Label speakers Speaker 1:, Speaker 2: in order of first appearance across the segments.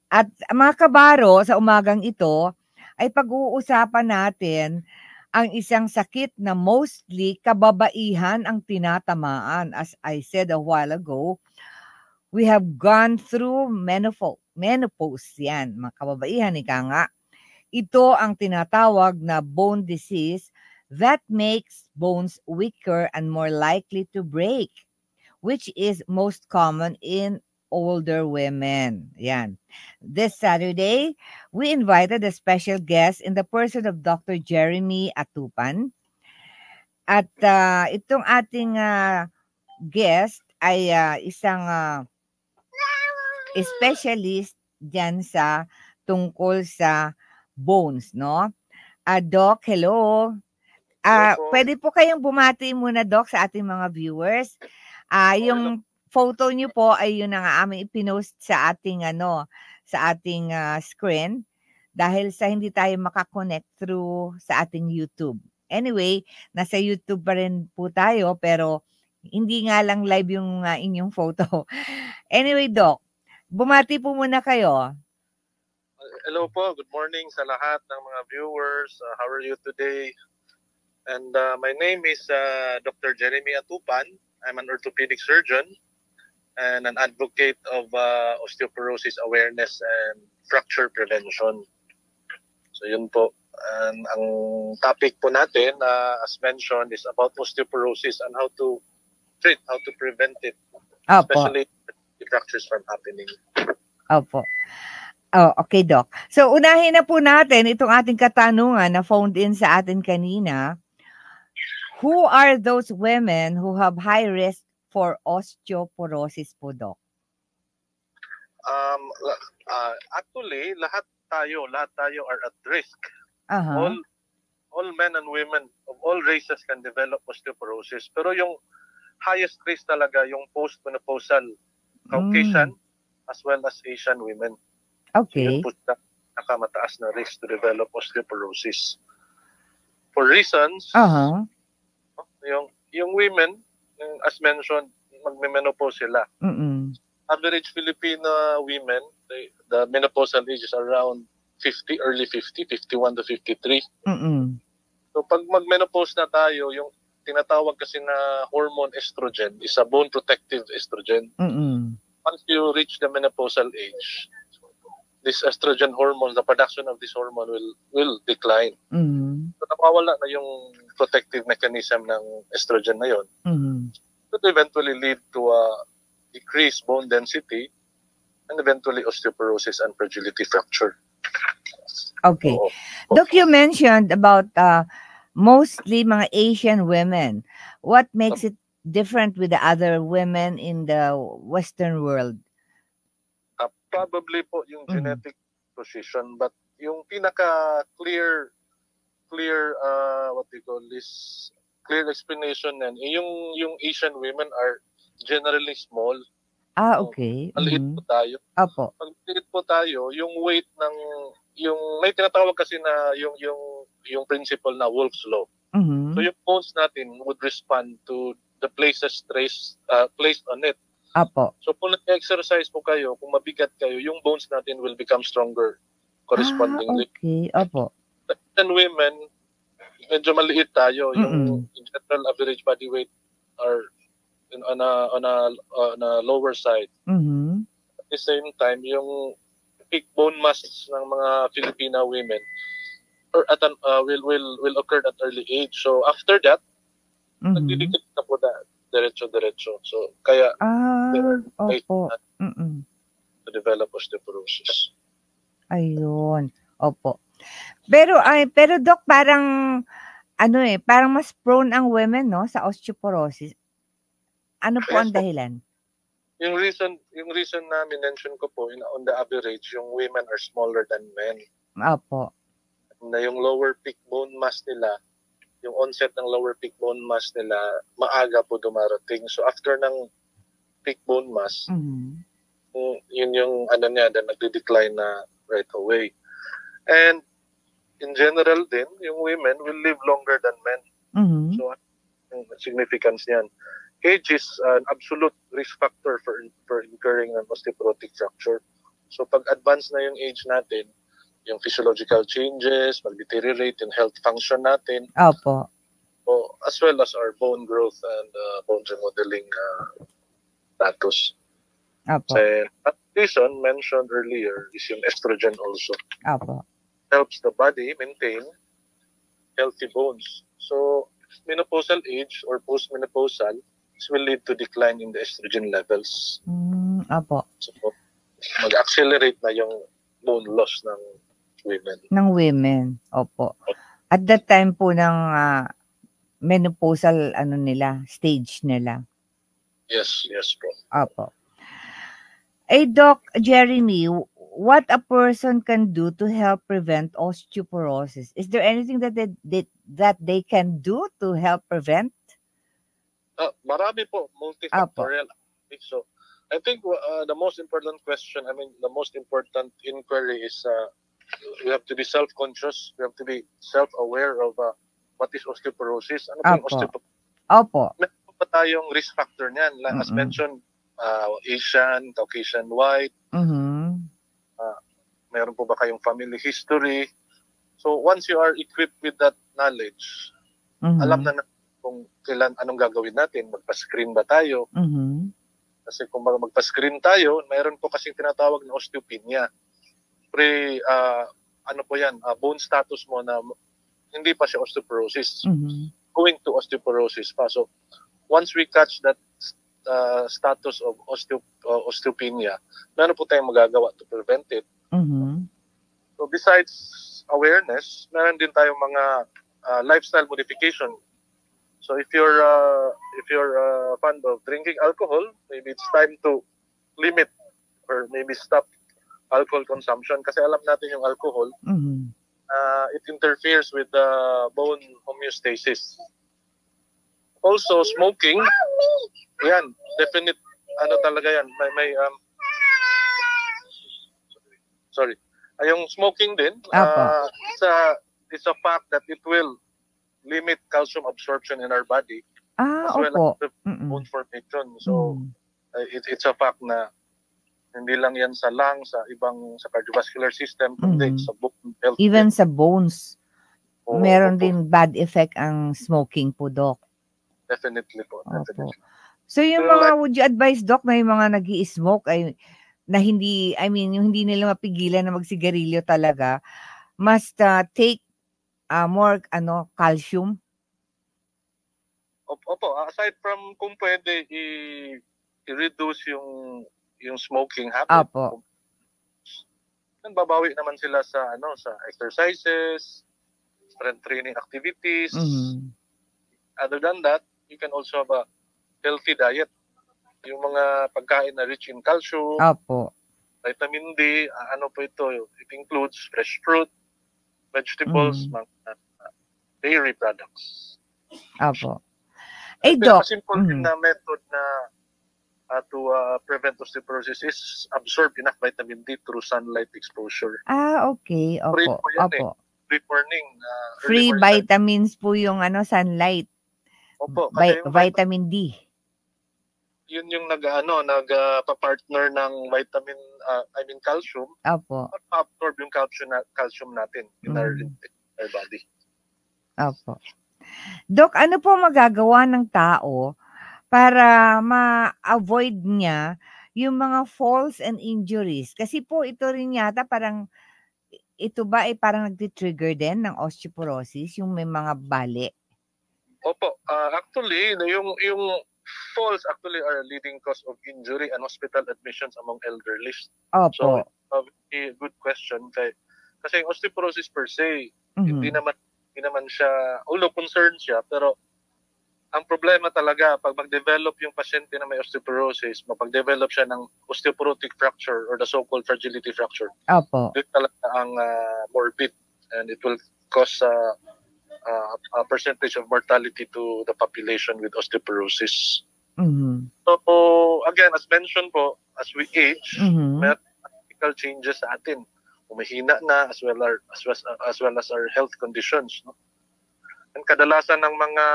Speaker 1: At mga kabaro, sa umagang ito ay pag-uusapan natin ang isang sakit na mostly kababaihan ang tinatamaan. As I said a while ago, we have gone through menopause yan, mga kababaihan, ika nga. Ito ang tinatawag na bone disease that makes bones weaker and more likely to break, which is most common in older women. Yan. This Saturday, we invited a special guest in the person of Dr. Jeremy Atupan. At itong ating guest ay isang specialist dyan sa tungkol sa bones, no? Doc, hello. Pwede po kayong bumati muna, Doc, sa ating mga viewers. Yung photo niyo po ay yun ang aming ipinost sa ating screen dahil sa hindi tayo makakonect through sa ating YouTube. Anyway, nasa YouTube pa rin po tayo pero hindi nga lang live yung inyong photo. Anyway, Doc, bumati po muna kayo.
Speaker 2: Hello po, good morning sa lahat ng mga viewers. How are you today? And my name is Dr. Jeremy Atupan. I'm an orthopedic surgeon and an advocate of osteoporosis awareness and fracture prevention. So yun po. And ang topic po natin, as mentioned, is about osteoporosis and how to treat, how to prevent it.
Speaker 1: Opo.
Speaker 2: Especially the fractures from happening.
Speaker 1: Opo. Oh, okay, Doc. So, unahin na po natin itong ating katanungan na phoned in sa atin kanina. Who are those women who have high risk for osteoporosis po, Doc?
Speaker 2: Actually, lahat tayo are at risk. All men and women of all races can develop osteoporosis. Pero yung highest risk talaga yung postmenopausal Caucasian as well as Asian women.
Speaker 1: Okay.
Speaker 2: So yun po nakamataas na risk to develop osteoporosis. For reasons, yung women, as mentioned, magme-menopause sila. Average Filipino women, the menopausal age is around 50, early 50, 51 to 53. So pag mag-menopause na tayo, yung tinatawag kasi na hormone estrogen is a bone protective estrogen. Once you reach the menopausal age, this estrogen hormone, the production of this hormone will decline. So nawawala na yung protective mechanism ng estrogen na yun. It will eventually lead to a decreased bone density and eventually osteoporosis and fragility fracture.
Speaker 1: Okay. Doc, you mentioned about mostly mga Asian women. What makes it different with the other women in the Western world?
Speaker 2: Probably po yung genetic position, but yung pinaka clear what they call this, clear explanation yan, yung Asian women are generally small.
Speaker 1: Okay.
Speaker 2: Maliit po tayo.
Speaker 1: Apo.
Speaker 2: Pag maliit po tayo, yung weight ng may tinatawag kasi na yung principle na Wolff's Law. So yung bones natin would respond to the places placed on it.
Speaker 1: Apo.
Speaker 2: So kung nag-exercise po kayo, kung mabigat kayo, yung bones natin will become stronger correspondingly.
Speaker 1: Okay. Apo.
Speaker 2: And women, medyo maliit tayo. Yung general average body weight are on a lower side. At the same time, yung peak bone mass ng mga Filipina women will occur at early age. So after that, nagdidikit na po na diretso. So kaya to develop osteoporosis.
Speaker 1: Ayun. Opo. Pero Doc, parang parang mas prone ang women, no, sa osteoporosis. Ano po ang dahilan?
Speaker 2: Yung reason na minention ko po, on the average, yung women are smaller than men.
Speaker 1: Opo.
Speaker 2: Na yung lower peak bone mass nila, yung onset ng lower peak bone mass nila, maaga po dumarating. So after ng peak bone mass, yun yung nagde-decline na right away. And in general din, yung women will live longer than men. So yung significance niyan. Age is an absolute risk factor for incurring an osteoporotic fracture. So pag advance na yung age natin, yung physiological changes, mag-deteriorate yung health function natin.
Speaker 1: Opo.
Speaker 2: So, as well as our bone growth and bone remodeling status.
Speaker 1: Opo.
Speaker 2: So, reason mentioned earlier is yung estrogen also.
Speaker 1: Opo.
Speaker 2: Helps the body maintain healthy bones. So, menopausal age or postmenopausal will lead to decline in the estrogen levels.
Speaker 1: Opo.
Speaker 2: So, mag-accelerate na yung bone loss ng women.
Speaker 1: Ng women, opo. At that time po ng menopausal stage nila.
Speaker 2: Yes po.
Speaker 1: Opo. Doc Jeremy, what a person can do to help prevent osteoporosis? Is there anything that they can do to help prevent?
Speaker 2: Marami po, multifactorial. So, I think the most important question, the most important inquiry is we have to be self-conscious. We have to be self-aware of what is osteoporosis. Ano po yung osteoporosis?
Speaker 1: Opo.
Speaker 2: Meron pa tayong risk factor niyan. As mentioned, Asian, Caucasian white. Meron po ba kayong family history? So once you are equipped with that knowledge, alam na kung kailan, anong gagawin natin. Magpa-screen ba tayo? Kasi kung magpa-screen tayo, mayroon po kasing tinatawag na osteopenia. Bone status mo na hindi pa siya osteoporosis. Going to osteoporosis pa. So, once we catch that status of osteopenia, meron po tayong magagawa to prevent it. So, besides awareness, meron din tayong mga lifestyle modification. So, if you're fond of drinking alcohol, maybe it's time to limit or maybe stop alcohol consumption kasi alam natin yung alcohol, it interferes with the bone homeostasis. Also, smoking, yan, definite, talaga yan, yung smoking din, it's a fact that it will limit calcium absorption in our body as well as bone formation. So, it's a fact na hindi lang yan sa lungs, sa cardiovascular system, kundi sa bone health.
Speaker 1: Even sa bones, meron din bad effect ang smoking po, Doc.
Speaker 2: Definitely po. Definitely.
Speaker 1: So yung would you advise, Doc, na yung mga nag-i-smoke na hindi, yung hindi nila mapigilan na magsigarilyo talaga, must take more calcium?
Speaker 2: Opo, aside from kung pwede i-reduce yung smoking habit.
Speaker 1: Opo.
Speaker 2: Babawi naman sila sa exercises, strength training activities. Other than that, you can also have a healthy diet. Yung mga pagkain na rich in calcium,
Speaker 1: Opo.
Speaker 2: vitamin D, po ito? It includes fresh fruit, vegetables, mga dairy products.
Speaker 1: Opo.
Speaker 2: Doc. Simple na method na to prevent osteoporosis is absorb enough vitamin D through sunlight exposure.
Speaker 1: Okay. Opo. Opo.
Speaker 2: Free morning.
Speaker 1: Free vitamins po yung sunlight.
Speaker 2: Opo.
Speaker 1: Vitamin D.
Speaker 2: Yun yung nagpa-partner ng calcium.
Speaker 1: Opo.
Speaker 2: Absorb yung calcium natin in our body.
Speaker 1: Opo. Doc, ano po magagawa ng tao para ma-avoid niya yung mga falls and injuries? Kasi po ito rin yata parang nagti-trigger din ng osteoporosis, yung may mga bali. Opo.
Speaker 2: Actually, yung falls actually are a leading cause of injury and hospital admissions among elderly.
Speaker 1: Opo.
Speaker 2: So, a good question. Kasi yung osteoporosis per se, hindi naman siya, although concerned siya, pero ang problema talaga, pag mag-develop yung pasyente na may osteoporosis, mapag-develop siya ng osteoporotic fracture or the so-called fragility fracture.
Speaker 1: Opo.
Speaker 2: Ito talaga ang morbid and it will cause a percentage of mortality to the population with osteoporosis. So, again, as mentioned po, as we age, may physical changes sa atin. Umihina na as well as our health conditions. No? And kadalasan ng mga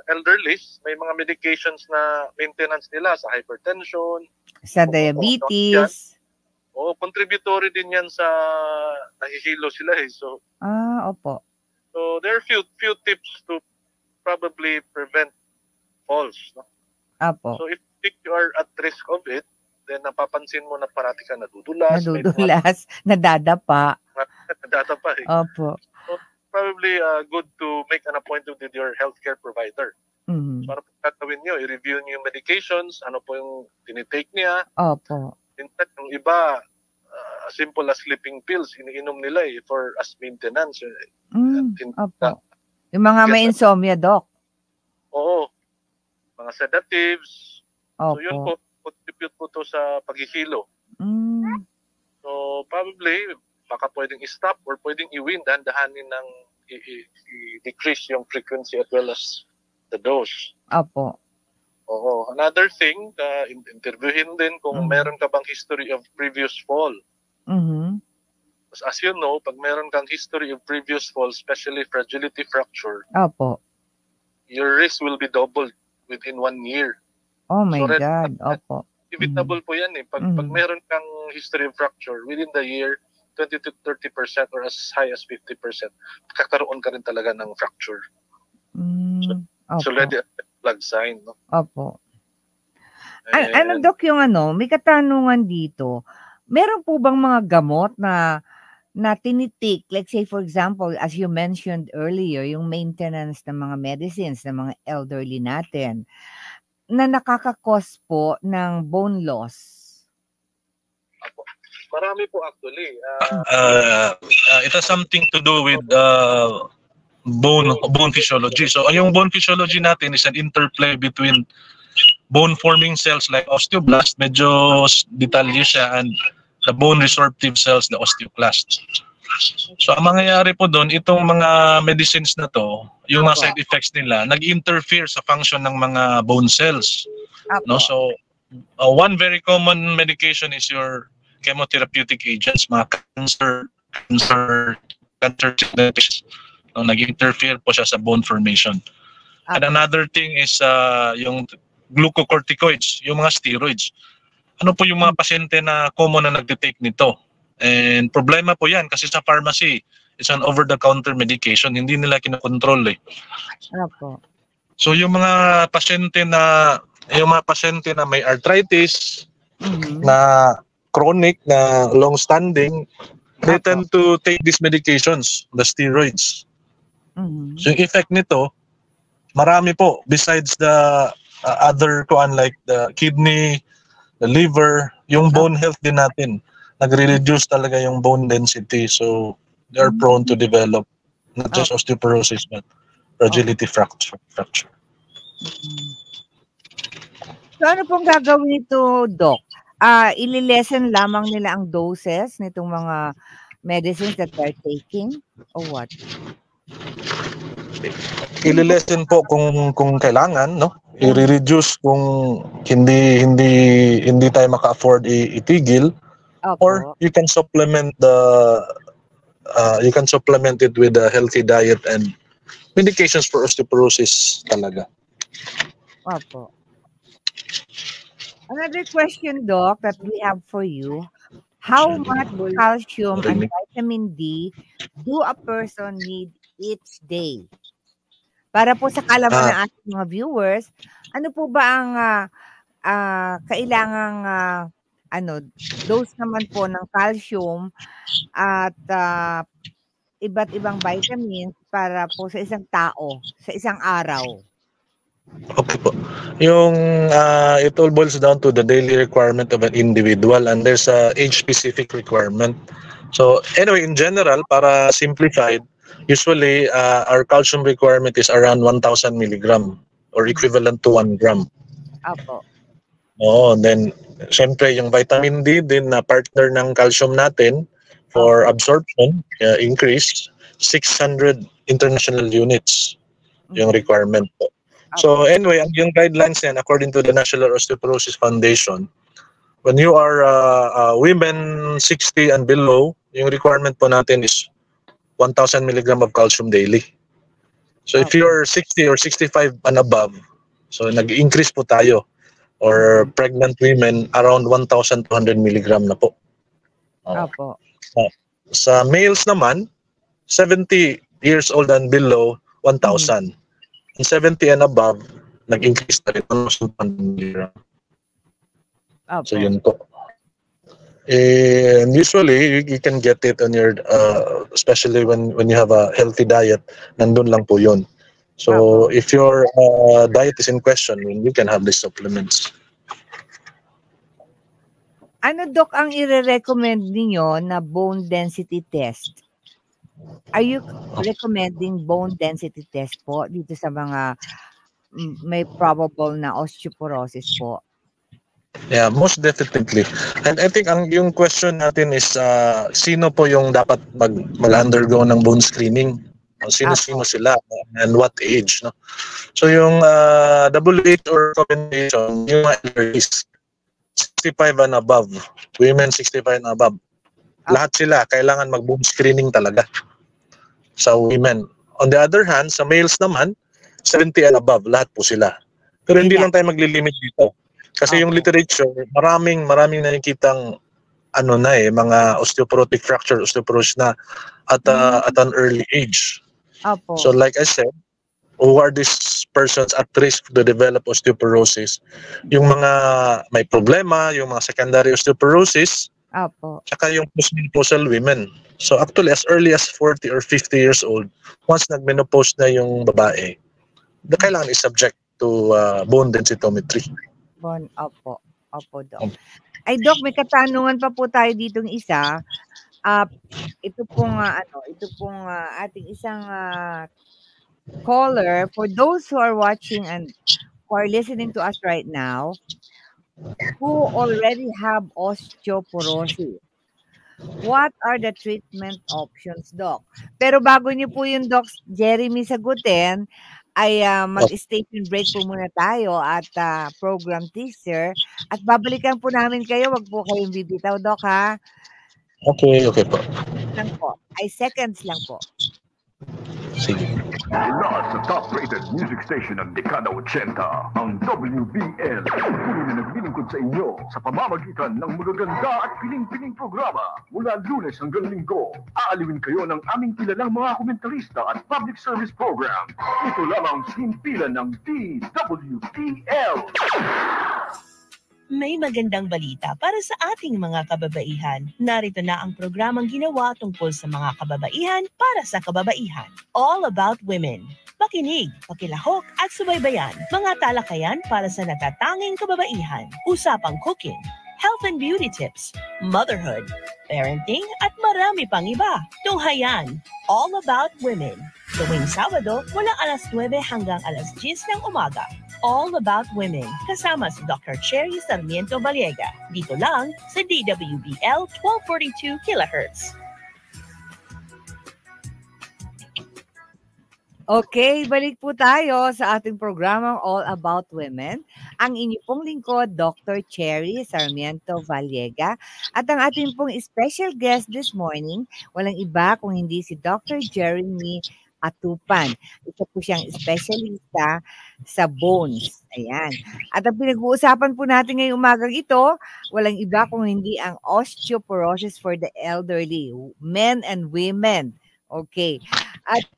Speaker 2: elderlies, may mga medications na maintenance nila sa hypertension,
Speaker 1: sa diabetes.
Speaker 2: contributory din yan sa nahihilo sila eh. So,
Speaker 1: opo.
Speaker 2: So there are few tips to probably prevent falls. No?
Speaker 1: Apo.
Speaker 2: So if you are at risk of it, then napapansin mo na parati ka nadudulas.
Speaker 1: Nadadapa.
Speaker 2: Nadadapa eh.
Speaker 1: Opo.
Speaker 2: So probably good to make an appointment with your healthcare provider.
Speaker 1: Mm-hmm.
Speaker 2: Para po gagawin nyo, i-review nyo yung medications, ano po yung tinitake niya.
Speaker 1: Opo.
Speaker 2: Minsan yung iba, simple as sleeping pills, iniinom nila for as maintenance.
Speaker 1: Opo. Yung mga may insomnia, Doc.
Speaker 2: Oo. Mga sedatives.
Speaker 1: Opo.
Speaker 2: So yun po, contribute po to sa paghihilo. So probably, baka pwedeng i-stop or pwedeng i-win, dahan-dahanin ng i-decrease yung frequency as well as the dose.
Speaker 1: Opo.
Speaker 2: Oo. Another thing, interviewin din kung meron ka bang history of previous fall. As you know, pag meron kang history of previous fall, especially fragility fracture,
Speaker 1: Opo.
Speaker 2: your risk will be doubled within 1 year.
Speaker 1: Oh my God. Opo.
Speaker 2: Inevitable po yan eh. Pag meron kang history of fracture, within the year, 20 to 30% or as high as 50%, kakaroon ka rin talaga ng fracture. So already a flag sign. No?
Speaker 1: Opo. Ano, Doc, yung may katanungan dito. Meron po bang mga gamot na tinitik, let's say for example, as you mentioned earlier, yung maintenance ng mga medicines ng mga elderly natin, na nakakakos po ng bone loss?
Speaker 2: Marami po actually.
Speaker 3: It has something to do with bone physiology. So yung bone physiology natin is an interplay between bone forming cells like osteoblast, medyo detalye siya, and the bone resorptive cells, the osteoclasts. So ang mangyayari po doon, itong mga medicines na to, yung mga side effects nila, nag-interfere sa function ng mga bone cells. No? So one very common medication is your chemotherapeutic agents, mga cancer therapies. No, nag-interfere po siya sa bone formation. And another thing is yung glucocorticoids, yung mga steroids. Ano po yung mga pasyente na common na nagtitake nito? And problema po yan kasi sa pharmacy, it's an over-the-counter medication. Hindi nila kinokontrol eh. So yung mga pasyente na may arthritis, na chronic, na long-standing, they tend to take these medications, the steroids. So yung effect nito, marami po besides the other like the kidney, the liver, yung bone health din natin. Nagre-reduce talaga yung bone density, so they are prone to develop not just osteoporosis but fragility fracture.
Speaker 1: So ano pong gagawin ito, Doc? Ililesen lamang nila ang doses nitong mga medicines that they're taking or what?
Speaker 3: Ililesen po kung kailangan, no? I-reduce kung hindi tayo maka-afford itigil. Or you can supplement it with a healthy diet and medications for osteoporosis talaga.
Speaker 1: Opo. Another question, Doc, that we have for you. How much calcium and vitamin D do a person need each day? Para po sa kalaman ng ating mga viewers, ano po ba ang kailangang dose naman po ng calcium at iba't ibang vitamins para po sa isang tao, sa isang araw?
Speaker 3: Okay po. It all boils down to the daily requirement of an individual, and there's a age-specific requirement. So anyway, in general, para simplified, usually our calcium requirement is around 1,000 milligram or equivalent to 1 gram.
Speaker 1: Apo.
Speaker 3: Then syempre yung vitamin D din na partner ng calcium natin for absorption, increase 600 international units yung requirement po. So anyway, yung guidelines yan according to the National Osteoporosis Foundation, when you are women 60 and below, yung requirement po natin is 1,000 milligram of calcium daily. So if you're 60 or 65 and above, so nag-increase po tayo, or pregnant women around 1,200 milligram na po.
Speaker 1: Opo.
Speaker 3: Sa males naman, 70 years old and below, 1,000. And 70 and above, nag-increase na rin 1,000 milligram. So yun po. And usually, you can get it on your, especially when you have a healthy diet, nandun lang po yun. So if your diet is in question, you can have these supplements.
Speaker 1: Ano, Doc, ang i-recommend niyo na bone density test? Are you recommending bone density test po dito sa mga may probable na osteoporosis po?
Speaker 3: Yeah, most definitely. And I think yung question natin is sino po yung dapat mag-undergo ng bone screening? Sino-sino sila and what age, no? So yung WHO recommendation, yung elderlies 65 and above, women 65 and above. Lahat sila kailangan mag-bone screening talaga sa women. On the other hand, sa males naman 70 and above, lahat po sila. Pero hindi lang tayo maglilimit dito. Kasi yung literature, maraming nakikitang mga osteoporotic fracture, osteoporosis na at an early age. So like I said, who are these persons at risk to develop osteoporosis? Yung mga may problema, yung mga secondary osteoporosis, saka yung postmenopausal women. So actually, as early as 40 or 50 years old, once nag-menopause na yung babae, kailangan is-subject to bone densitometry.
Speaker 1: Opo, Doc. Ay, Doc, may katanungan pa po tayo ditong isa. Ito pong ating isang caller. For those who are watching and who are listening to us right now, who already have osteoporosis, what are the treatment options, Doc? Pero bago niyo po yung Doc Jeremy sagutin, ay mag-station break po muna tayo at program teaser at babalikan po namin kayo. Wag po kayong bibitaw, Doc, ha?
Speaker 3: Okay po.
Speaker 1: Lang po. Ay seconds lang po.
Speaker 3: Sige.
Speaker 4: Mula sa top-rated music station ng dekada 80, ang WBL. Patuloy na naglilingkod sa inyo sa pamamagitan ng magaganda at piling-piling programa. Mula Lunes hanggang Linggo, aaliwin kayo ng aming kilalang mga komentarista at public service program. Ito lamang simpilan ng DWBL.
Speaker 5: May magandang balita para sa ating mga kababaihan. Narito na ang programang ginawa tungkol sa mga kababaihan para sa kababaihan. All About Women. Pakinig, pakilahok at subaybayan. Mga talakayan para sa natatanging kababaihan. Usapang cooking, health and beauty tips, motherhood, parenting at marami pang iba. Tunghayan, All About Women. Tuwing Sabado, mula alas 9 hanggang alas 10 ng umaga. All About Women, kasama si Dr. Cherry Sarmiento Valiega. Dito lang sa DWBL 1242 kHz.
Speaker 1: Okay, balik po tayo sa ating programang All About Women. Ang inyo pong lingkod, Dr. Cherry Sarmiento Valiega. At ang ating pong special guest this morning, walang iba kung hindi si Dr. Jeremy Atupan. Isa po siyang specialista sa bones. Ayan. At ang pinag-uusapan po natin ngayong umagang ito, walang iba kung hindi ang osteoporosis for the elderly, men and women. Okay. At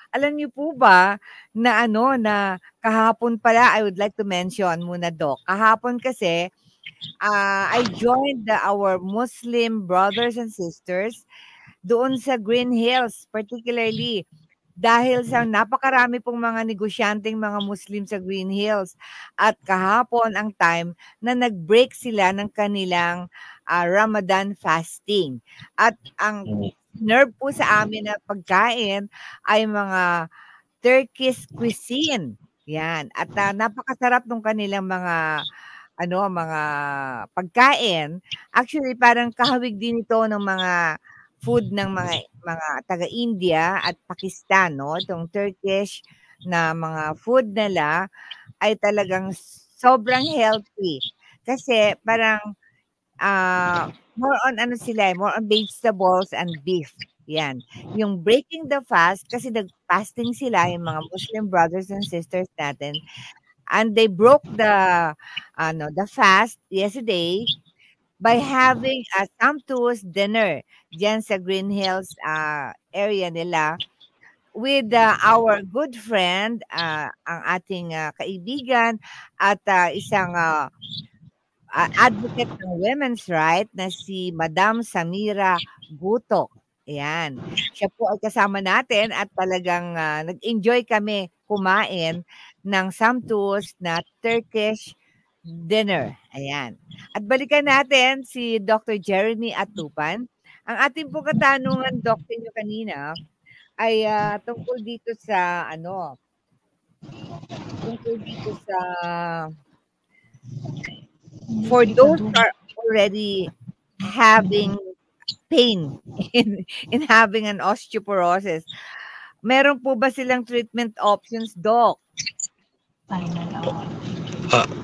Speaker 1: alam niyo po ba na na kahapon pala, I would like to mention muna, Doc. Kahapon kasi, I joined our Muslim brothers and sisters doon sa Green Hills, particularly dahil sa napakarami pong mga negosyanteng mga Muslim sa Green Hills. At kahapon ang time na nag-break sila ng kanilang Ramadan fasting. At ang nerve po sa amin na pagkain ay mga Turkish cuisine. Yan. At napakasarap ng kanilang mga mga pagkain. Actually, parang kahawig din ito ng mga food ng mga taga-India at Pakistan, no? Itong Turkish na mga food nila ay talagang sobrang healthy. Kasi parang more on more on vegetables and beef. Yan. Yung breaking the fast, kasi nag-fasting sila, yung mga Muslim brothers and sisters natin, and they broke the fast yesterday by having a sumptuous dinner diyan sa Green Hills area nila with our good friend, ang ating kaibigan at isang advocate ng women's right na si Madam Samira Gutok. Ayan. Siya po ay kasama natin at talagang nag-enjoy kami kumain ng sumptuous na Turkish dinner. Ayan. At balikan natin si Dr. Jeremy Atupan. Ang ating po katanungan, Dr. nyo kanina, ay tungkol dito sa for those who are already having pain in having an osteoporosis, meron po ba silang treatment options, Doc?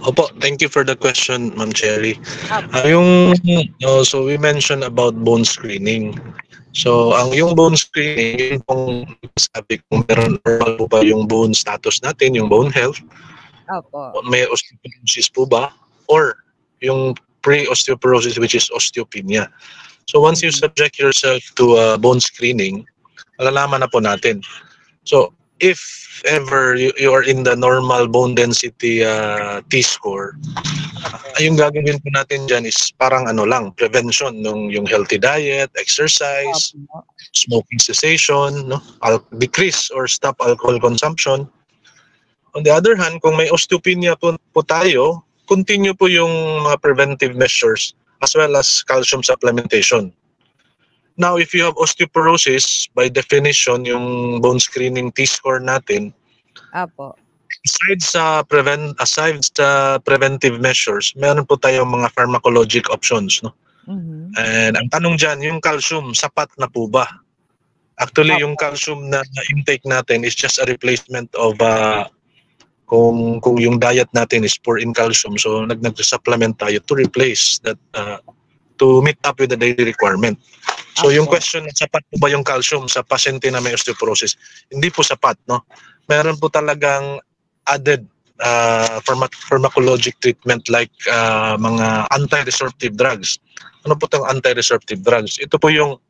Speaker 3: Opo, thank you for the question, Ma'am Cherry. So we mentioned about bone screening. So yung bone screening, yun pong sabi kung meron normal po ba yung bone status natin, yung bone health.
Speaker 1: Opo.
Speaker 3: May osteoporosis po ba? Or yung pre-osteoporosis, which is osteopenia. So once you subject yourself to bone screening, malalaman na po natin. So if ever you are in the normal bone density T-score, yung gagawin po natin dyan is parang prevention ng yung healthy diet, exercise, smoking cessation, decrease or stop alcohol consumption. On the other hand, kung may osteopenia po tayo, continue po yung mga preventive measures as well as calcium supplementation. Now, if you have osteoporosis, by definition, yung bone screening T-score natin, aside sa preventive measures, meron po tayong mga pharmacologic options. No? Mm-hmm. And ang tanong dyan, yung calcium, sapat na po ba? Actually, yung calcium na intake natin is just a replacement of kung yung diet natin is poor in calcium, so nag-supplement tayo to replace that, to meet up with the daily requirement. So yung question, sapat po ba yung calcium sa pasyente na may osteoporosis? Hindi po sapat, no? Meron po talagang added pharmacologic treatment like mga anti-resorptive drugs. Ano po itong anti-resorptive drugs? Ito po yung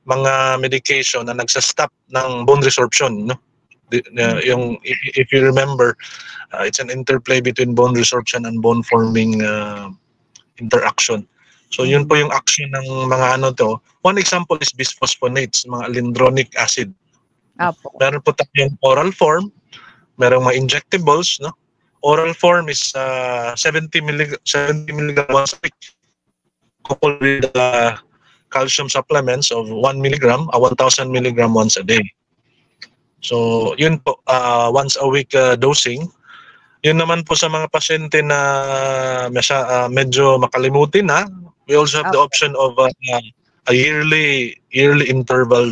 Speaker 3: mga medication na nagsa-stop ng bone resorption, no? If you remember, it's an interplay between bone resorption and bone forming interaction. So yun po yung action ng mga to. One example is bisphosphonates, mga alendronic acid. Meron po tayong oral form, merong mga injectables, no? Oral form is 70 mg once a week, coupled with calcium supplements of 1 mg, 1,000 mg once a day. So, yun po, once a week dosing. Yun naman po sa mga pasyente na medyo makalimutin na, we also have the option of a yearly interval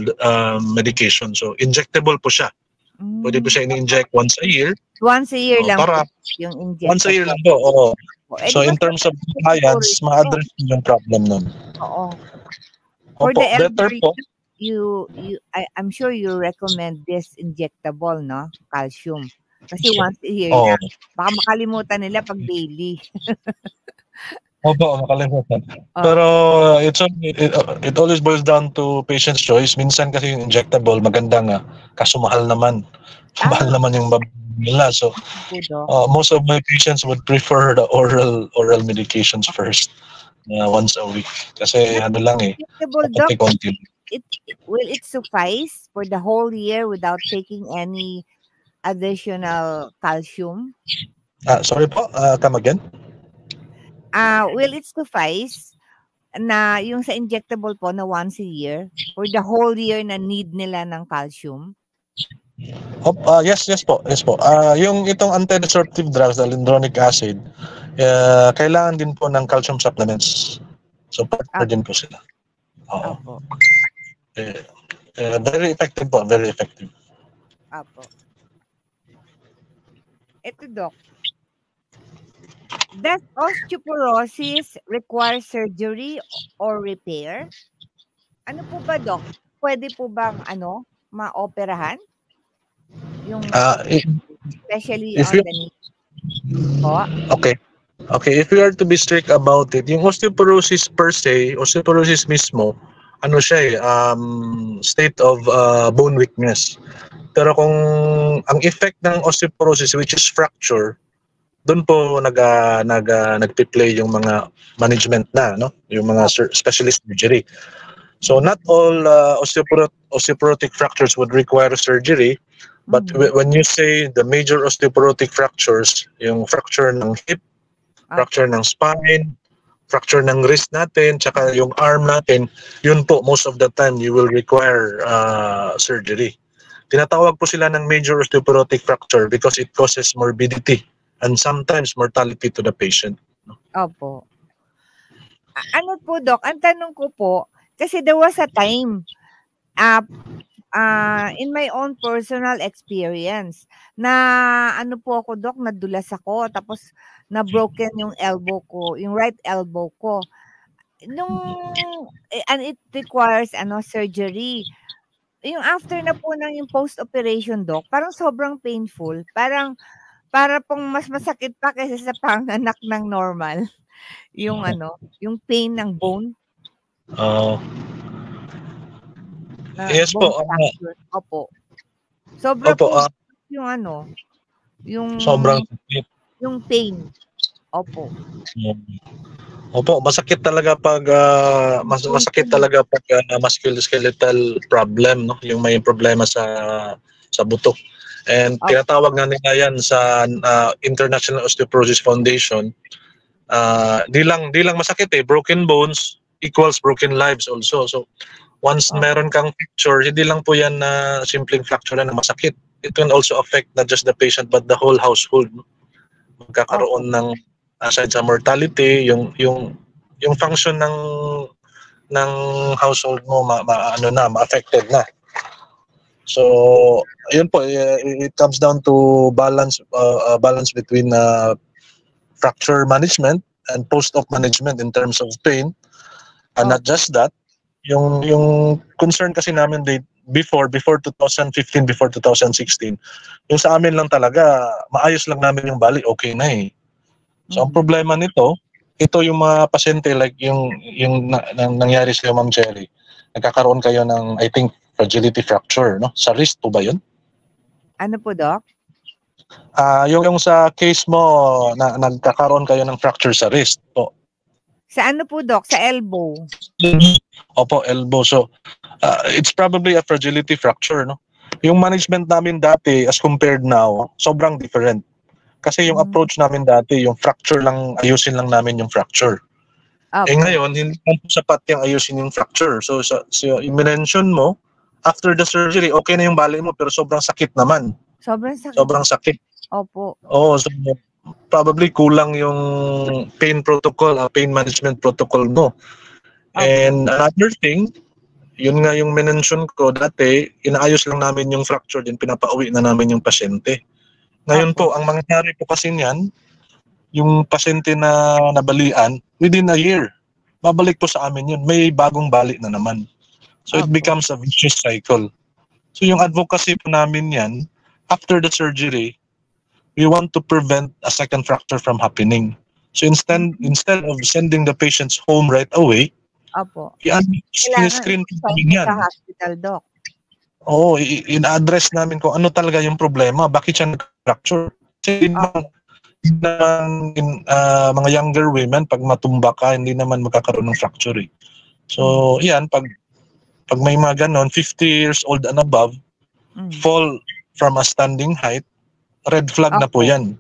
Speaker 3: medication. So, injectable po siya. Pwede po siya in-inject once a year.
Speaker 1: Once a year lang po yung inject.
Speaker 3: Once a year lang po, oo. So, in terms of compliance, ma-address yung problem nun.
Speaker 1: Oo. For the elderly,
Speaker 3: po.
Speaker 1: I'm sure you recommend this injectable, no? Calcium. Kasi once a year na. Baka makalimutan nila pag daily.
Speaker 3: Opo, makalimutan. Pero it always boils down to patient's choice. Minsan kasi yung injectable, maganda nga. Kaso mahal naman. Mahal naman yung nila. So, most of my patients would prefer the oral medications first. Once a week. Kasi lang konti-konti.
Speaker 1: Will it suffice for the whole year without taking any additional calcium?
Speaker 3: Sorry po, come again?
Speaker 1: Will it suffice na yung sa injectable po na once a year for the whole year na need nila ng calcium?
Speaker 3: Yes po. Yung itong anti-resorptive drugs, the alendronic acid, kailangan din po ng calcium supplements. So, partner din po sila. Very effective po, very effective.
Speaker 1: Ito, Doc. Does osteoporosis require surgery or repair? Ano po ba, Doc? Pwede po bang maoperahan? Yung especially on the knee.
Speaker 3: Okay. Okay, if we are to be strict about it, yung osteoporosis per se, osteoporosis mismo, ano siya state of bone weakness. Pero kung ang effect ng osteoporosis, which is fracture, doon po nagpi-play yung mga management na, no? Yung mga specialist surgery. So not all osteoporotic fractures would require surgery, but when you say the major osteoporotic fractures, yung fracture ng hip, fracture ng spine, fracture ng wrist natin, tsaka yung arm natin, yun po, most of the time, you will require surgery. Tinatawag po sila ng major osteoporotic fracture because it causes morbidity and sometimes mortality to the patient.
Speaker 1: Opo. Ano po, Doc, ang tanong ko po, kasi there was a time, in my own personal experience, na ano po ako, Doc, nadulas ako, tapos na-broken yung elbow ko, yung right elbow ko. And it requires surgery. Yung after na po ng yung post-operation, Doc, parang sobrang painful. Para pong mas masakit pa kaysa sa panganak ng normal. Yung yung pain ng bone.
Speaker 3: Yes po.
Speaker 1: Opo. Sobrang po yung yung
Speaker 3: sobrang
Speaker 1: yung pain. Opo.
Speaker 3: Opo, masakit talaga pag masakit talaga pag musculoskeletal problem, no? Yung may problema sa buto. And tinatawag na nila yan sa International Osteoporosis Foundation. Di lang masakit broken bones equals broken lives also. So once meron kang fracture, hindi lang po yan na simpleng fracture na masakit. It can also affect not just the patient but the whole household. Magkakaroon ng aside sa mortality, yung function ng household mo ma-affected na. So, yun po, it comes down to balance between fracture management and post-op management in terms of pain. And not just that, yung concern kasi namin before 2015, before 2016, yung sa amin lang talaga, maayos lang namin yung bali, okay na eh. So, ang problema nito, ito yung mga pasyente like yung nangyari sa Ma'am Cherry. Nagkakaroon kayo ng, I think, fragility fracture, no? Sa wrist po ba yun?
Speaker 1: Ano po, Doc?
Speaker 3: Yung sa case mo, nagkakaroon kayo ng fracture sa wrist po.
Speaker 1: Sa ano po, Doc? Sa elbow?
Speaker 3: Opo, elbow. So, it's probably a fragility fracture, no? Yung management namin dati as compared now, sobrang different. Kasi yung approach namin dati, yung fracture lang, ayusin lang namin yung fracture. Ngayon, hindi lang sapat yung ayusin yung fracture. So yung mention mo, after the surgery, okay na yung bali mo, pero sobrang sakit naman. Sobrang sakit.
Speaker 1: Opo.
Speaker 3: So probably kulang yung pain protocol, pain management protocol mo. And another thing, yun nga yung mention ko dati, inaayos lang namin yung fracture, din pinapauwi na namin yung pasyente. Ngayon po, ang mangyayari po kasi niyan, yung pasyente na nabalian, within a year, babalik po sa amin yun. May bagong balik na naman. So it becomes a vicious cycle. So yung advocacy po namin yan, after the surgery, we want to prevent a second fracture from happening. So instead of sending the patients home right away, screen namin yan.
Speaker 1: Sa hospital, Doc.
Speaker 3: In-address namin kung ano talaga yung problema, bakit siya nag-fracture. Kasi mga younger women, pag matumba ka, hindi naman magkakaroon ng fracture. So, yan, pag may mga ganon, 50 years old and above, fall from a standing height, red flag na po yan.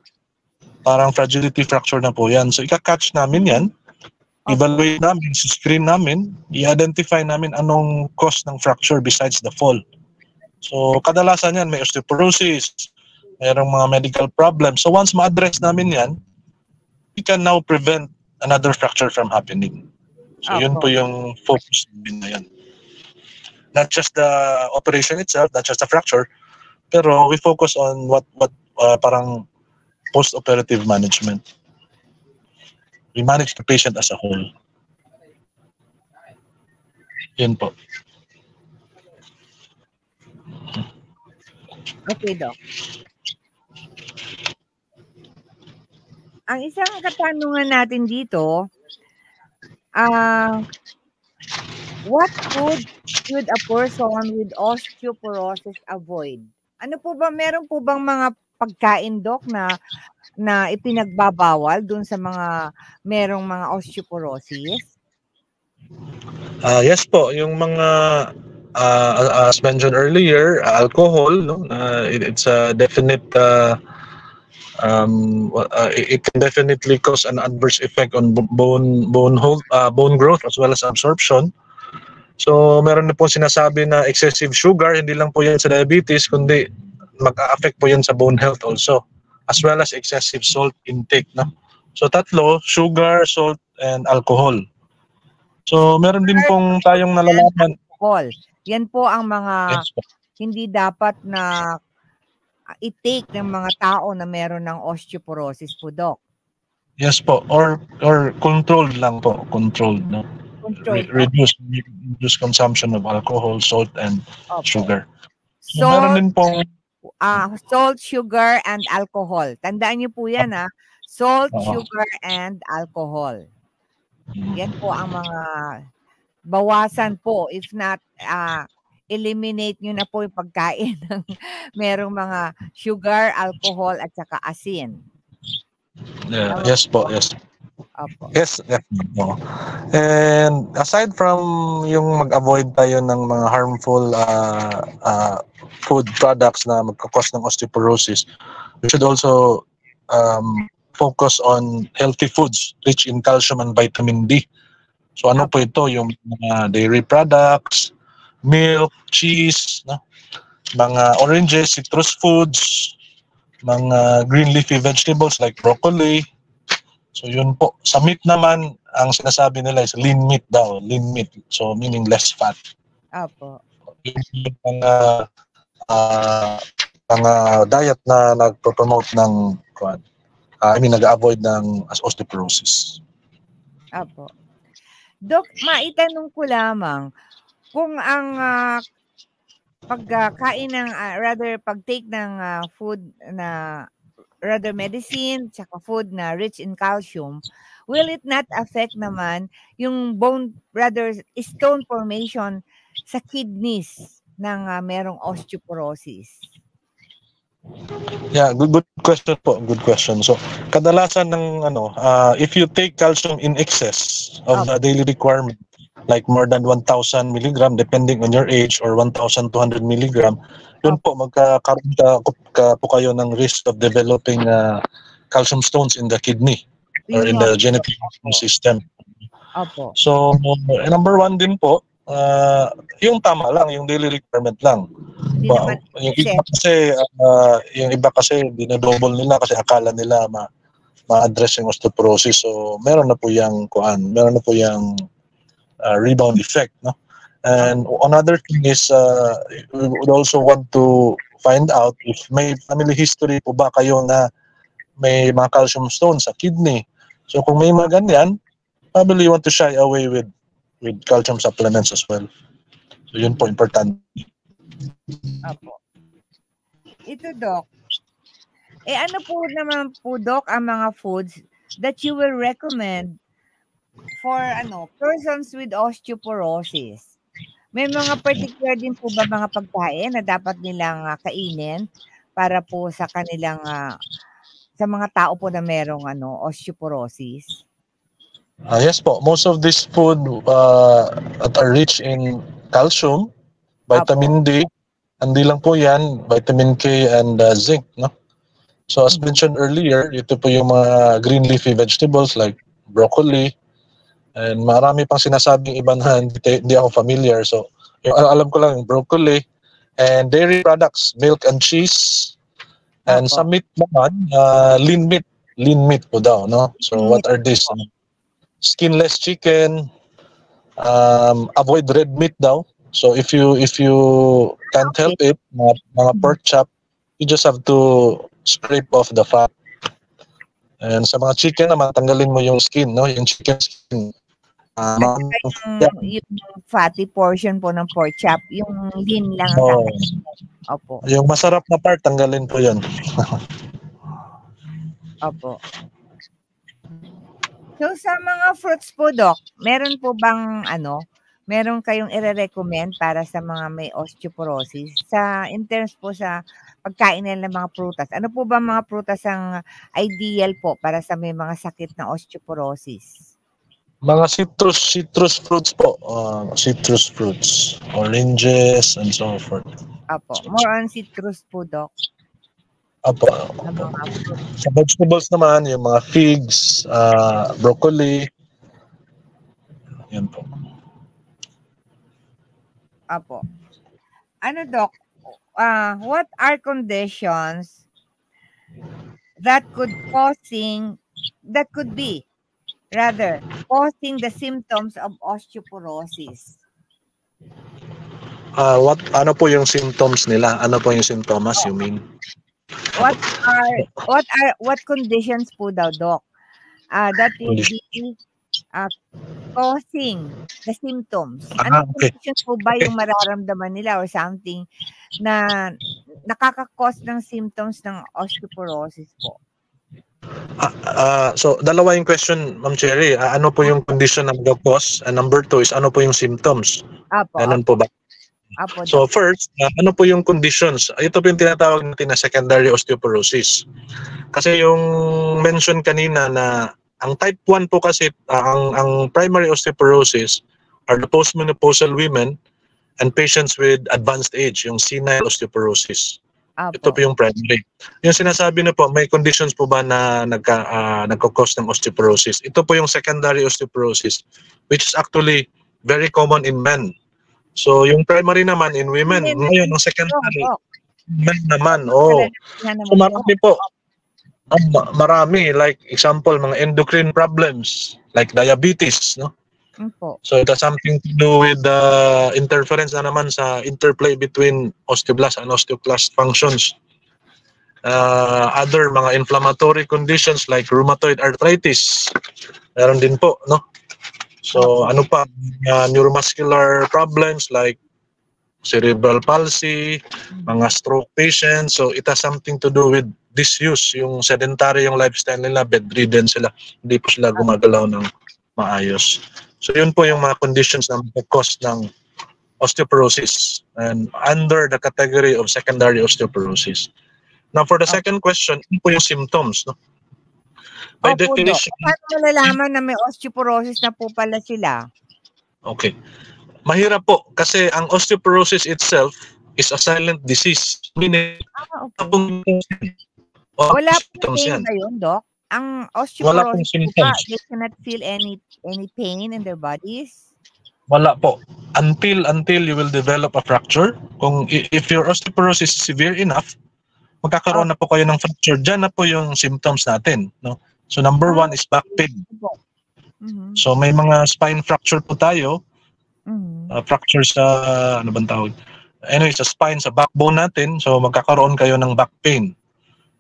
Speaker 3: Parang fragility fracture na po yan. So, ika-catch namin yan, evaluate namin, screen namin, i-identify namin anong cause ng fracture besides the fall. So, kadalasan yan, may osteoporosis, mayroong mga medical problems. So, once ma-address namin yan, we can now prevent another fracture from happening. So, yun po yung focus namin na yan. Not just the operation itself, not just the fracture, pero we focus on what parang post-operative management. We manage the patient as a whole. Yun po.
Speaker 1: Okay, Doc. ang isang katanungan natin dito, what food should a person with osteoporosis avoid? Ano po ba, meron po bang mga pagkain, Doc, na ipinagbabawal dun sa mga merong mga osteoporosis?
Speaker 3: Yes po, yung mga as mentioned earlier, alcohol, no? It's a definite it can definitely cause an adverse effect on bone growth as well as absorption. So meron na po sinasabi na excessive sugar, hindi lang po yan sa diabetes, kundi mag-a-affect po yan sa bone health also, as well as excessive salt intake. No? So tatlo, sugar, salt, and alcohol. So meron din pong tayong nalalaman.
Speaker 1: Alcohol. Yan po ang mga hindi dapat na i-take ng mga tao na meron ng osteoporosis po, Doc.
Speaker 3: Yes po, or controlled lang po, controlled, no? Reduce consumption of alcohol, salt, and sugar. So, meron din pong
Speaker 1: salt, sugar, and alcohol. Tandaan niyo po yan, ha? Salt, sugar, and alcohol. Yan po ang mga bawasan po. If not, eliminate nyo na po yung pagkain ng merong mga sugar, alcohol, at saka asin.
Speaker 3: Yes po, yes.
Speaker 1: Opo.
Speaker 3: Yes. And aside from yung mag-avoid tayo ng mga harmful food products na magkakos ng osteoporosis, we should also focus on healthy foods rich in calcium and vitamin D. So ano po ito? Yung mga dairy products, milk, cheese, no? Mga oranges, citrus foods, mga green leafy vegetables like broccoli. So yun po. Sa meat naman, ang sinasabi nila is lean meat daw. Lean meat. So meaning less fat.
Speaker 1: Apo.
Speaker 3: Yung mga diet na nagpo-promote ng nag-avoid ng osteoporosis.
Speaker 1: Apo. Dok, maitanong ko lamang kung ang pagkain ng pag-take ng food na rather medicine tsaka food na rich in calcium, will it not affect naman yung stone formation sa kidneys ng merong osteoporosis?
Speaker 3: Yeah, good question po. Good question. So, kadalasan ng if you take calcium in excess of the daily requirement, like more than 1,000 milligram depending on your age or 1,200 milligram, yun po magkakaroon po kayo ng risk of developing calcium stones in the kidney or in the genetic system.
Speaker 1: Opo.
Speaker 3: So, number one din po, yung tama lang, yung daily requirement lang. Yung iba kasi dinodouble nila kasi akala nila ma-address yung osteoporosis. So, meron na po yung rebound effect, no? And another thing is we would also want to find out if may family history po ba kayo na may mga calcium stones sa kidney. So kung may mga ganyan, probably you want to shy away with calcium supplements as well. So yun po important.
Speaker 1: Apo. Ito, Doc. Ano po naman po, Doc, ang mga foods that you will recommend for persons with osteoporosis? May mga particular din po ba mga pagkain na dapat nilang kainin para po sa kanilang sa mga tao po na merong osteoporosis?
Speaker 3: Yes po, most of this food that are rich in calcium, vitamin D, hindi lang po yan, vitamin K and zinc, no? So as mentioned earlier, ito po yung mga green leafy vegetables like broccoli, and marami pang sinasabing iba na hindi ako familiar. So, yung alam ko lang yung broccoli and dairy products, milk and cheese. And sa meat naman, lean meat po daw, no? So, what are these? Skinless chicken, avoid red meat daw. So, if you can't help it, mga pork chop, you just have to scrape off the fat. And sa mga chicken naman, tanggalin mo yung skin, no? Yung chicken skin.
Speaker 1: Yung fatty portion po ng pork chop, yung lean lang. Opo.
Speaker 3: Yung masarap na part, tanggalin po yun.
Speaker 1: Opo. So sa mga fruits po, Doc, meron po bang meron kayong ire-recommend para sa mga may osteoporosis in terms po sa pagkain nila ng mga prutas? Ano po ba mga prutas ang ideal po para sa may mga sakit na osteoporosis?
Speaker 3: Mga citrus fruits po. Citrus fruits, oranges, and so forth.
Speaker 1: Apo, more on citrus po, Doc.
Speaker 3: Apo. Sa vegetables naman, yung mga figs, broccoli. Yan po.
Speaker 1: Apo. Ano, Doc? What are conditions that could causing the symptoms of osteoporosis?
Speaker 3: Ano po yung symptoms nila? Ano po yung symptoms, you mean?
Speaker 1: What conditions po daw, Doc? That will be causing the symptoms. Ano conditions po ba yung mararamdaman nila or something na nakaka-cause ng symptoms ng osteoporosis po?
Speaker 3: So, dalawa yung question, Ma'am Cherry. Ano po yung condition na mag-cause? And number 2 is ano po yung symptoms? Ganun po ba? So first, ano po yung conditions? Ito po yung tinatawag natin na secondary osteoporosis. Kasi yung mention kanina na ang type 1 po kasi, ang primary osteoporosis are the postmenopausal women and patients with advanced age, yung senile osteoporosis. Ito po yung primary. Yung sinasabi na po, may conditions po ba na nagkakos ng osteoporosis? Ito po yung secondary osteoporosis, which is actually very common in men. So, yung primary naman in women, ngayon, ang secondary, men naman, So, marami po. Marami, like example, mga endocrine problems, like diabetes, no? So, it has something to do with the interference na naman sa interplay between osteoblast and osteoclast functions. Other mga inflammatory conditions like rheumatoid arthritis, meron din po, no? So, ano pa, neuromuscular problems like cerebral palsy, mga stroke patients. So, it has something to do with disuse, yung sedentary yung lifestyle nila, bedridden sila, hindi po sila gumagalaw ng maayos. So, yun po yung mga conditions na mag-cause ng osteoporosis and under the category of secondary osteoporosis. Now, for the second question, ano po yung symptoms, no? By definition,
Speaker 1: paano malalaman na may osteoporosis na po pala sila?
Speaker 3: Okay. Mahirap po kasi ang osteoporosis itself is a silent disease. Meaning,
Speaker 1: wala pong pain ba yun, Doc? Ang osteoporosis po ba, they cannot feel any pain in their bodies?
Speaker 3: Wala po. Until you will develop a fracture. If your osteoporosis is severe enough, magkakaroon na po kayo ng fracture. Diyan na po yung symptoms natin, no? So number 1 is back pain. So may mga spine fracture po tayo. Fracture sa, ano bang tawag? Anyway, sa spine, sa backbone natin. So magkakaroon kayo ng back pain.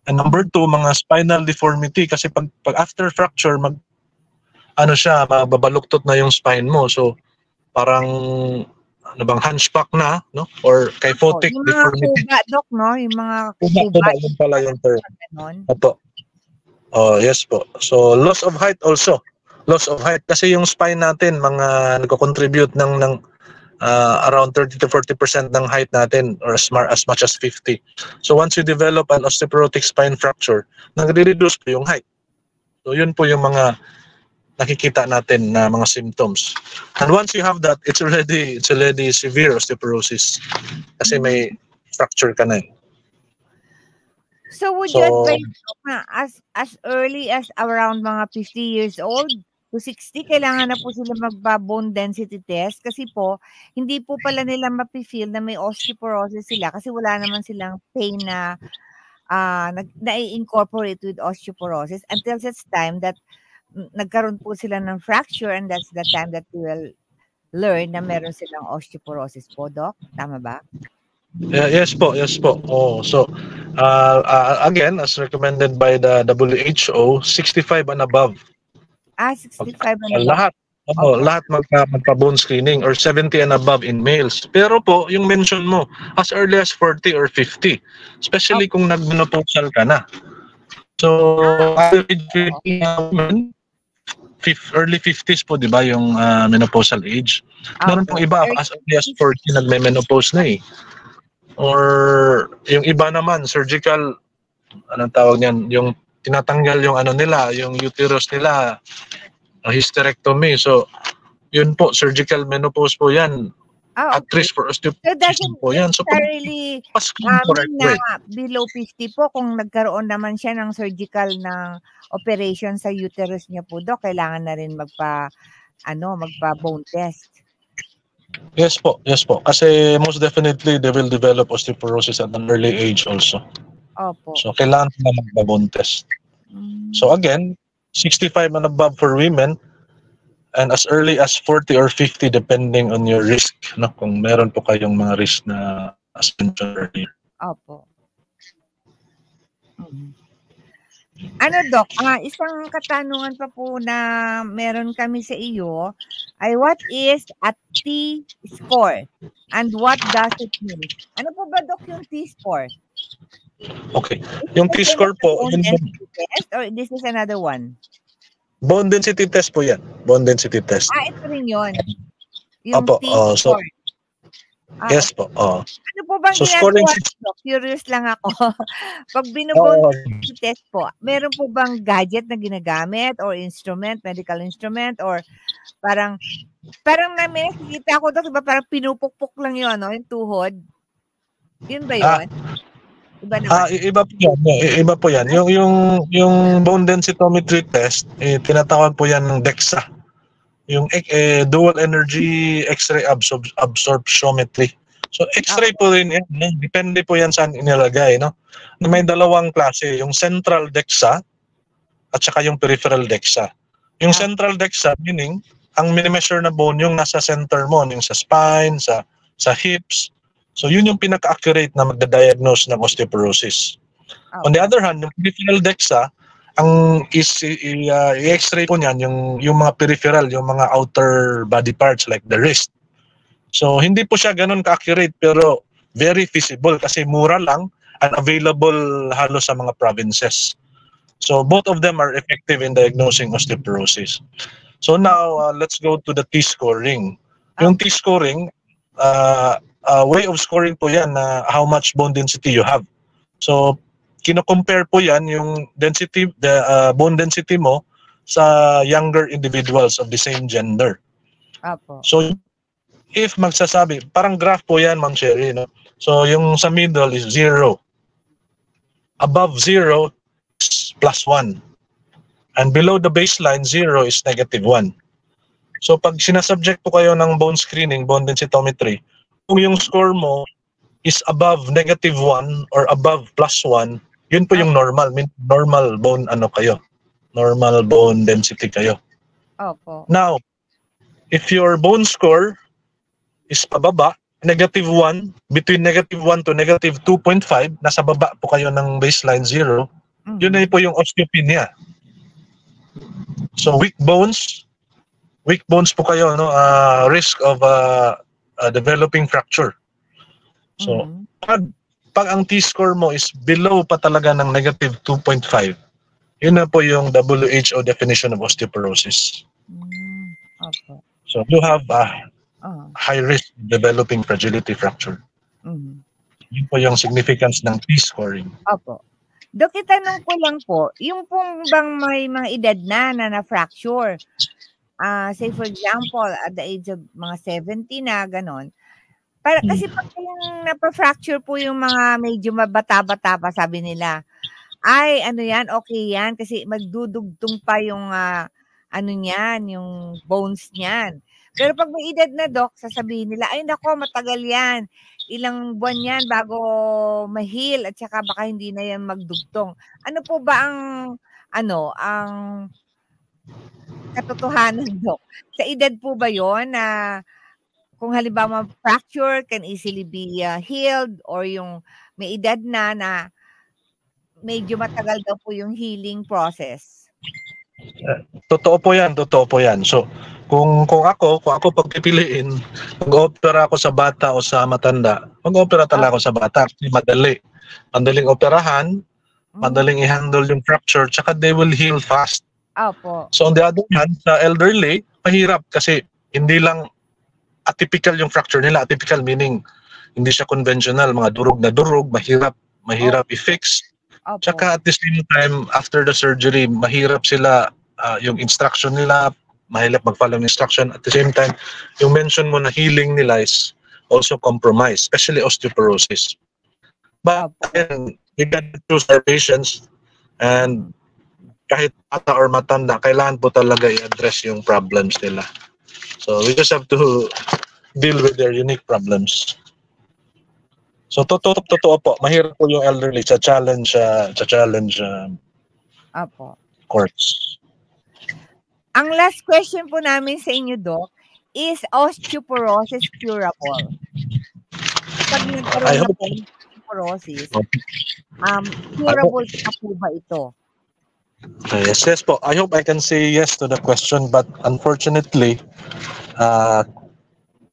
Speaker 3: And number 2, mga spinal deformity. Kasi pag after fracture, mababaluktot na yung spine mo. So parang, hunchback na, no? Or kyphotic deformity.
Speaker 1: Yung mga kuba, Doc, no? Yung mga
Speaker 3: kuba. Yun pala yung term. Opo. Yes po. So, loss of height also. Loss of height. Kasi yung spine natin, nagko-contribute ng around 30 to 40% ng height natin or as much as 50. So, once you develop an osteoporotic spine fracture, nagre-reduce po yung height. So, yun po yung mga nakikita natin na mga symptoms. And once you have that, it's already severe osteoporosis. Kasi may fracture ka na.
Speaker 1: So would you advise as early as around mga 50 years old to 60, kailangan na po sila magba-bone density test kasi po, hindi po pala nila mapifeel na may osteoporosis sila kasi wala naman silang pain na na-incorporate with osteoporosis until such time that nagkaroon po sila ng fracture and that's the time that we will learn na meron silang osteoporosis po, Doc. Tama ba?
Speaker 3: Yes po. So again, as recommended by the WHO, 65 and above.
Speaker 1: 65 and above.
Speaker 3: Lahat magpa-bone screening or 70 and above in males. Pero po, yung mention mo, as early as 40 or 50, especially kung nag-menopausal ka na. So, average women, early 50s po, di ba, yung menopausal age. Meron pong iba, as early as 40, nagme-menopause na eh. Or yung iba naman, surgical, anong tawag niyan, yung tinatanggal yung ano nila, yung uterus nila, hysterectomy. So, yun po, surgical menopause po yan. At risk for osteoporosis po yan. So,
Speaker 1: necessarily na below 50 po, kung nagkaroon naman siya ng surgical na operation sa uterus niya po, Dok, kailangan na rin magpa-bone test.
Speaker 3: Yes po. Kasi most definitely, they will develop osteoporosis at an early age also.
Speaker 1: Opo.
Speaker 3: So, kailangan na magpa-bone test. So, again, 65 and above for women, and as early as 40 or 50 depending on your risk, no? Kung meron po kayong mga risk na as mentioned earlier.
Speaker 1: Opo. Ano, Doc, isang katanungan pa po na meron kami sa iyo ay what is a T-score and what does it mean? Ano po ba, Doc, yung T-score?
Speaker 3: Okay. Yung T-score po,
Speaker 1: test or this is another one?
Speaker 3: Bone density test po yan. Bone density test.
Speaker 1: Ito rin yun. Yung
Speaker 3: Opo,
Speaker 1: T-score.
Speaker 3: Yes po.
Speaker 1: Ano po bang
Speaker 3: scoring
Speaker 1: ginagawa? Curious lang ako. Pag binubone test po, meron po bang gadget na ginagamit or instrument, medical instrument, or parang may nakikita ko, diba, parang pinupukpok lang yun, no? Yung tuhod. Yun ba yun? Iba naman.
Speaker 3: Iba po yan. Yung bone densitometry test, tinatawag po yan ng DEXA. Yung dual energy X-ray absorptiometry. So X-ray po rin yan. Depende po yan saan inilagay, no? May dalawang klase, yung central DEXA at saka yung peripheral DEXA. Yung central DEXA, meaning ang minimeasure na bone yung nasa center mo, yung sa spine, sa hips. So yun yung pinaka-accurate na magda-diagnose ng osteoporosis. On the other hand, yung peripheral DEXA, ang i-x-ray po niyan yung mga peripheral, yung mga outer body parts like the wrist. So hindi po siya ganun ka-accurate pero very feasible kasi mura lang and available halos sa mga provinces. So both of them are effective in diagnosing osteoporosis. So now let's go to the T-scoring. Yung T-scoring, way of scoring po yan na how much bone density you have. So kino-compare po yan yung density, bone density mo sa younger individuals of the same gender.
Speaker 1: Apo.
Speaker 3: So if magsasabi, parang graph po yan, Ma'am Sherry, no? So yung sa middle is 0. Above 0 is +1. And below the baseline, 0 is -1. So pag sinasubject po kayo ng bone screening, bone densitometry, kung yung score mo is above -1 or above +1, yun po yung normal. Normal bone normal bone density kayo.
Speaker 1: Opo.
Speaker 3: Now, if your bone score is pababa, -1, between -1 to -2.5, nasa baba po kayo ng baseline 0, yun na po yung osteopenia. So weak bones po kayo, no? Risk of developing fracture. So pag ang T-score mo is below pa talaga ng -2.5, yun na po yung WHO definition of osteoporosis.
Speaker 1: Okay.
Speaker 3: So you have high risk of developing fragility fracture. Yun po yung significance ng T-scoring.
Speaker 1: Opo. Dok, itanong ko lang po, yung pong bang may mga edad na fracture, say for example, at the age of mga 70 na, ganon, kasi pag yung napa-fracture po yung mga medyo mabata-bata pa, sabi nila, ay, ano yan, okay yan, kasi magdudugtong pa yung, yung bones niyan. Pero pag may edad na, Dok, sasabihin nila, ay nako, matagal yan. Ilang buwan yan bago ma-heal at saka baka hindi na yan magdugtong. Ano po ba ang katotohanan, Dok? Sa edad po ba yon na kung halimbawa fracture can easily be healed, or yung may edad na medyo matagal daw po yung healing process?
Speaker 3: Totoo po yan. So, kung ako pagpipiliin, mag-opera ako sa bata o sa matanda, mag-opera talaga ako sa bata kasi madaling operahan, madaling i-handle yung fracture, tsaka they will heal fast.
Speaker 1: Opo.
Speaker 3: So on the other hand, sa elderly, mahirap kasi hindi lang atypical yung fracture nila. Atypical meaning hindi siya conventional, mga durog na durog, mahirap i-fix.
Speaker 1: Opo.
Speaker 3: Tsaka at the same time, after the surgery, mahirap sila, yung instruction nila, mahirap mag-follow ng instruction. At the same time, yung mention mo na healing nila is also compromised, especially osteoporosis. But again, we got to choose our patients, and kahit bata or matanda, kailangan po talaga i-address yung problems nila. So we just have to deal with their unique problems. So totoo po, mahirap po yung elderly sa challenge courts.
Speaker 1: Ang last question po namin sa inyo, Doc, is osteoporosis curable? Pag nagkaroon ng osteoporosis, curable na po ba ito?
Speaker 3: Yes po. I hope I can say yes to the question, but unfortunately,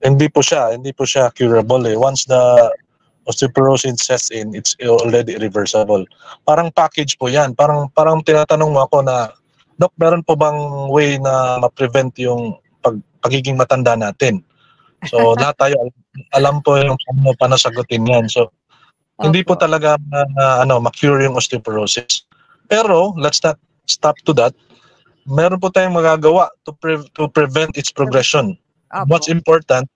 Speaker 3: hindi po siya curable. Once the osteoporosis sets in, it's already irreversible. Parang package po yan. Parang tinatanong mo ako na, Doc, meron po bang way na ma-prevent yung pagiging matanda natin? So, lahat tayo alam po yung paano sagutin yan. So, hindi po talaga ma-cure yung osteoporosis. Pero, let's not stop to that. Meron po tayong magagawa to prevent its progression. What's important,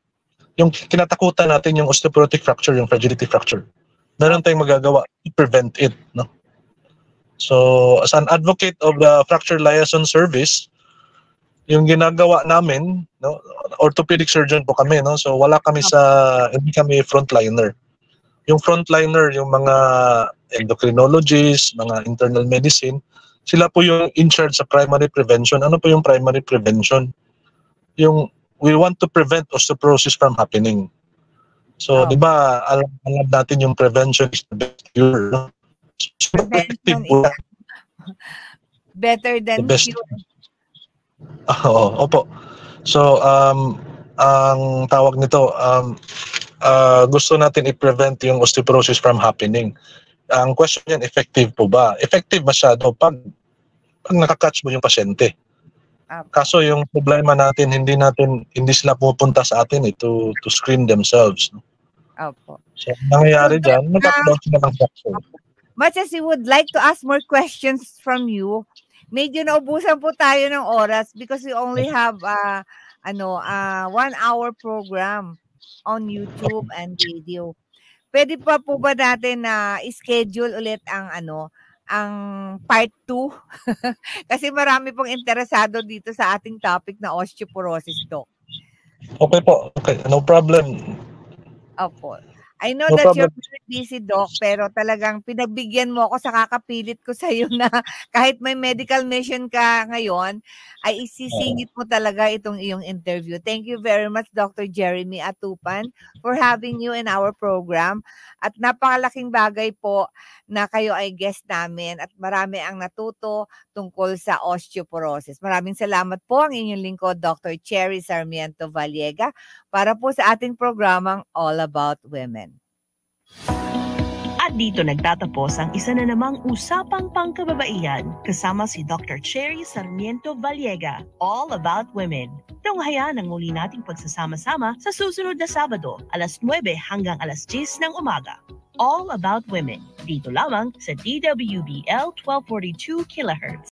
Speaker 3: yung kinatakutan natin yung osteoporotic fracture, yung fragility fracture. Meron tayong magagawa to prevent it, no? So, as an advocate of the fracture liaison service, yung ginagawa namin, no, orthopedic surgeon po kami, no? So, hindi kami frontliner. Yung frontliner, yung mga endocrinologists, mga internal medicine, sila po yung in charge sa primary prevention. Ano po yung primary prevention? Yung we want to prevent osteoporosis from happening. So, di ba, alam natin yung prevention is the best cure, no?
Speaker 1: Better than cure.
Speaker 3: Opo. So, ang tawag nito, gusto natin i-prevent yung osteoporosis from happening. Ang question yan, effective po ba? Effective masyado pag nakakatch mo yung pasyente. Kaso yung problema natin, hindi sila pupunta sa atin to screen themselves.
Speaker 1: Opo.
Speaker 3: So, nangyayari dyan, nagkakaroon sila ng fracture.
Speaker 1: Much as we would like to ask more questions from you, medyo naubusan po tayo ng oras because we only have 1 hour program on YouTube and radio. Pwede pa po ba natin na schedule ulit ang part 2? Kasi marami pong interesado dito sa ating topic na osteoporosis, Doc.
Speaker 3: Okay po. Okay, no problem.
Speaker 1: Opo. I know that you're very busy, Doc, pero talagang pinagbigyan mo ako sa kakapilit ko sa iyo na kahit may medical mission ka ngayon, ay isisingit mo talaga itong iyong interview. Thank you very much, Dr. Jeremy Atupan, for having you in our program. At napakalaking bagay po na kayo ay guest namin at marami ang natuto tungkol sa osteoporosis. Maraming salamat po ang inyong lingkod, Dr. Cherry Sarmiento Vallega, para po sa ating programang All About Women.
Speaker 5: At dito nagtatapos ang isa na namang usapang pangkababaihan kasama si Dr. Cherry Sarmiento Vallega, All About Women. Tunghayaan ang muli nating pagsasama-sama sa susunod na Sabado, alas 9 hanggang alas 10 ng umaga. All About Women, dito lamang sa DWBL 1242 kHz.